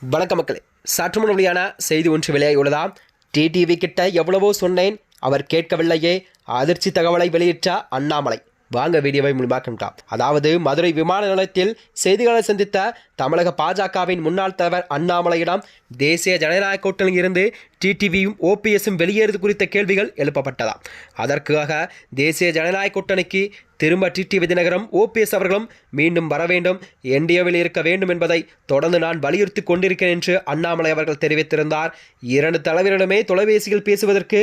வணக்கம் மக்களே, சற்று முன் வெளியான செய்தி ஒன்று வெளியாகியுள்ளதாம். டிடிவி கிட்ட எவ்வளவோ சொன்னேன், அவர் கேட்கவில்லையே, அதிர்ச்சி தகவலை வெளியிட்ட அண்ணாமலை. வாங்க வீடியோவை முழுமையாக்கலாம். அதாவது மதுரை விமான நிலையத்தில் செய்திகளை சந்தித்த தமிழக பாஜகவின் முன்னாள் தலைவர் அண்ணாமலையிடம் தேசிய ஜனநாயக கூட்டணியில் இருந்து டிடிவியும் ஓபிஎஸும் வெளியேறது குறித்த கேள்விகள் எழுப்பப்பட்டதாம். அதற்காக தேசிய ஜனநாயக கூட்டணிக்கு திரும்ப டிடிவி தினகரனும் ஓபிஎஸ் அவர்களும் மீண்டும் வர வேண்டும், என்டிஏவில் இருக்க வேண்டும் என்பதை தொடர்ந்து நான் வலியுறுத்தி கொண்டிருக்கிறேன் என்று அண்ணாமலை அவர்கள் தெரிவித்திருந்தார். இரண்டு தலைவரிடமே தொலைபேசியில் பேசுவதற்கு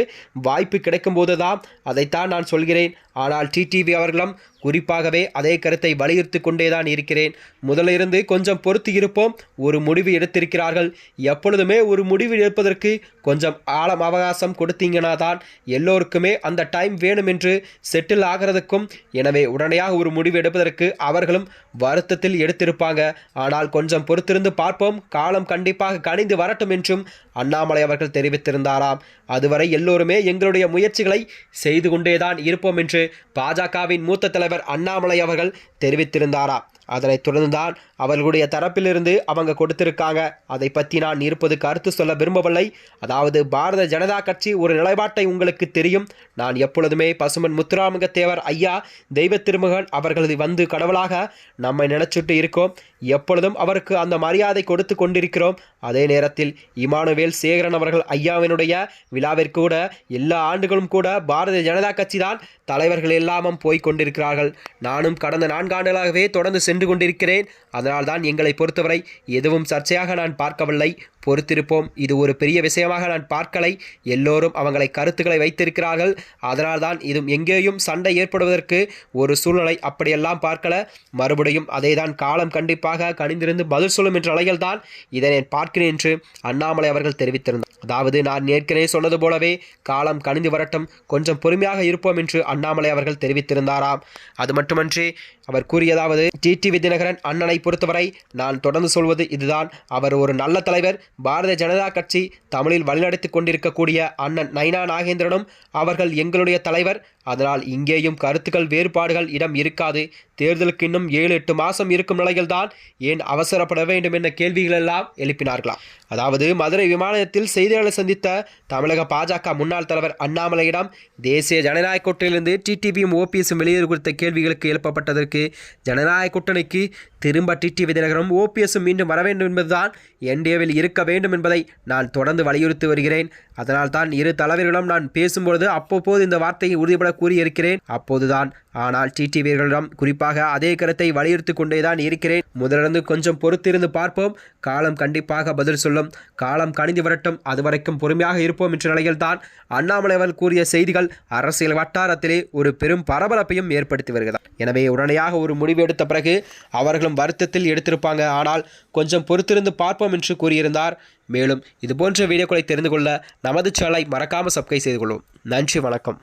வாய்ப்பு கிடைக்கும் போதுதான் அதைத்தான் நான் சொல்கிறேன். ஆனால் டிடிவி அவர்களும் குறிப்பாகவே அதே கருத்தை வலியுறுத்தி கொண்டேதான் இருக்கிறேன். முதலிருந்து கொஞ்சம் பொறுத்து இருப்போம், ஒரு முடிவு எடுத்திருக்கிறார்கள். எப்பொழுதுமே ஒரு முடிவு எடுப்பதற்கு கொஞ்சம் ஆழம் அவகாசம் கொடுத்தீங்கன்னா தான் எல்லோருக்குமே அந்த டைம் வேணும் என்று செட்டில் ஆகிறதுக்கும். எனவே உடனடியாக ஒரு முடிவு எடுப்பதற்கு அவர்களும் வருத்தத்தில் எடுத்திருப்பாங்க. ஆனால் கொஞ்சம் பொறுத்திருந்து பார்ப்போம், காலம் கண்டிப்பாக கனிந்து வரட்டும் என்றும் அண்ணாமலை அவர்கள் தெரிவித்திருந்தாராம். அதுவரை எல்லோருமே எங்களுடைய முயற்சிகளை செய்து கொண்டேதான் இருப்போம் என்று பாஜகவின் மூத்த தலைவர் அண்ணாமலை அவர்கள் தெரிவித்திருந்தாராம். அதனைத் தொடர்ந்துதான் அவர்களுடைய தரப்பிலிருந்து அவங்க கொடுத்திருக்காங்க. அதை பற்றி நான் இருப்பது கருத்து சொல்ல விரும்பவில்லை. அதாவது பாரத ஜனதா கட்சி ஒரு நிலைப்பாட்டை உங்களுக்கு தெரியும். நான் எப்பொழுதுமே பசுமன் முத்துராமலிங்க தேவர் ஐயா தெய்வ திருமகன் அவர்களது வந்து கடவுளாக நம்மை நினைச்சுட்டு இருக்கோம். எப்பொழுதும் அவருக்கு அந்த மரியாதை கொடுத்து கொண்டிருக்கிறோம். அதே நேரத்தில் இமானுவேல் சேகரன் அவர்கள் ஐயாவினுடைய விழாவிற்கு கூட எல்லா ஆண்டுகளும் கூட பாரதிய ஜனதா கட்சி தான் தலைவர்கள் எல்லாமும் போய் கொண்டிருக்கிறார்கள். நானும் கடந்த 4 ஆண்டுகளாகவே தொடர்ந்து சென்று கொண்டிருக்கிறேன். அதனால்தான் எங்களை பொறுத்தவரை எதுவும் சர்ச்சையாக நான் பார்க்கவில்லை. பொறுத்திருப்போம். இது ஒரு பெரிய விஷயமாக நான் பார்க்கலை. எல்லோரும் அவங்களை கருத்துக்களை வைத்திருக்கிறார்கள். அதனால்தான் இதுவும் எங்கேயும் சண்டை ஏற்படுவதற்கு ஒரு சூழ்நிலை அப்படியெல்லாம் பார்க்கல. மறுபடியும் அதேதான் காலம் கண்டிப்பாக கனிந்திருந்து பதில் சொல்லும் என்ற அலைகள் தான் இதை நான் பார்க்கிறேன் என்று அண்ணாமலை அவர்கள் தெரிவித்திருந்தார். அதாவது நான் ஏற்கனவே சொன்னது போலவே காலம் கனிந்து வரட்டும், கொஞ்சம் பொறுமையாக இருப்போம் என்று அண்ணாமலை அவர்கள் தெரிவித்திருந்தாராம். அது மட்டுமன்றி அவர் கூறியதாவது, டிடிவி தினகரன் அண்ணனை பொறுத்தவரை நான் தொடர்ந்து சொல்வது இதுதான். அவர் ஒரு நல்ல தலைவர். பாரதிய ஜனதா கட்சி தமிழில் வழிநடத்தி கொண்டிருக்கக்கூடிய அண்ணன் நைனா நாகேந்திரனும் அவர்கள் எங்களுடைய தலைவர். அதனால் இங்கேயும் கருத்துக்கள் வேறுபாடுகள் இடம் இருக்காது. தேர்தலுக்கு இன்னும் 7-8 மாதம் இருக்கும் நிலையில்தான் ஏன் அவசரப்பட வேண்டும் என்ற கேள்விகள் எல்லாம் எழுப்பினார்களாம். அதாவது மதுரை விமானத்தில் செய்தியாளர்களை சந்தித்த தமிழக பாஜக முன்னாள் தலைவர் அண்ணாமலையிடம் தேசிய ஜனநாயக கூட்டணியிலிருந்து டிடிவியும் ஓபிஎஸும் வெளியேறு குறித்த கேள்விகளுக்கு எழுப்பப்பட்டதற்கு ஜனநாயக கூட்டணிக்கு திரும்ப டிடிவி தினகரனும் ஓபிஎஸும் மீண்டும் வர வேண்டும் என்பதுதான் என்டிஏவில் இருக்க வேண்டும் என்பதை நான் தொடர்ந்து வலியுறுத்தி வருகிறேன். அதனால் தான் இரு தலைவர்களிடம் நான் பேசும்பொழுது அப்போது இந்த வார்த்தையை உறுதிபட கூறியிருக்கிறேன். அப்போதுதான் ஆனால் டிடிவிகளிடம் குறிப்பாக அதே கருத்தை வலியுறுத்தி கொண்டேதான் இருக்கிறேன். முதலிருந்து கொஞ்சம் பொறுத்திருந்து பார்ப்போம், காலம் கண்டிப்பாக பதில் சொல்லும், காலம் கனிந்து வரட்டும், அதுவரைக்கும் பொறுமையாக இருப்போம் என்ற நிலையில் தான் அண்ணாமலை அவர்கள் கூறிய செய்திகள் அரசியல் வட்டாரத்திலே ஒரு பெரும் பரபரப்பையும் ஏற்படுத்தி வருகிறது. எனவே உடனடியாக ஒரு முடிவு எடுத்த பிறகு அவர்களும் வருத்தத்தில் எடுத்திருப்பாங்க. ஆனால் கொஞ்சம் பொறுத்திருந்து பார்ப்போம் என்று கூறியிருந்தார். மேலும் இதுபோன்ற வீடியோக்களை தெரிந்து கொள்ள நமது சேனலை மறக்காமல் சப்ஸ்கிரைப் செய்து கொள்வோம். நன்றி, வணக்கம்.